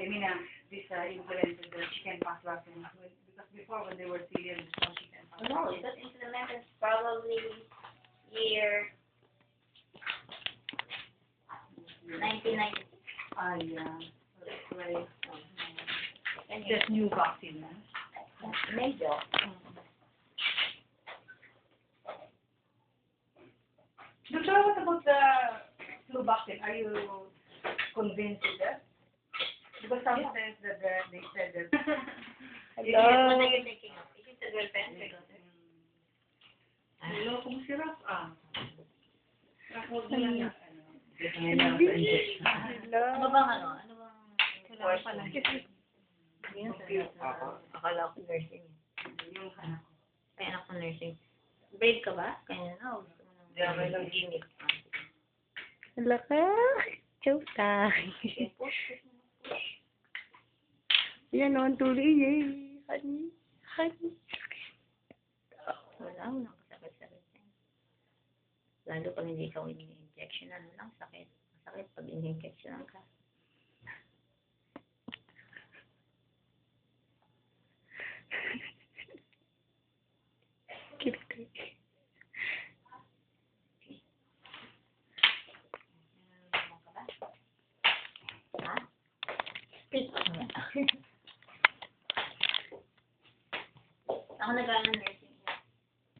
mean, this implemented the chicken pox vaccine. Because before, when they were serious, no chicken pox. No, it got implemented probably year 1996. Yeah. That's right. And Just new vaccine, no? medyo. Doctor, what about the flu vaccine? Are you convinced with that? Because some says that they said that. Hello. What are you thinking of? Is it the girlfriend or daughter? Hello, kung sirap Huwag mo lang Ano bang ano? Ano bang course mo? Akala ko nursing. Yung anak ko. Ay, anak ko nursing. Brave ka ba? Kaya na, gusto mo nang may gimmick. Hala ka. Chota. Yan o, ang tuloy eh. Honey. Honey. Wala, walang kasakit-sakit. Lalo pag hindi ka ini-injection, ano lang, sakit. Masakit pag ini-injection ka. Cute.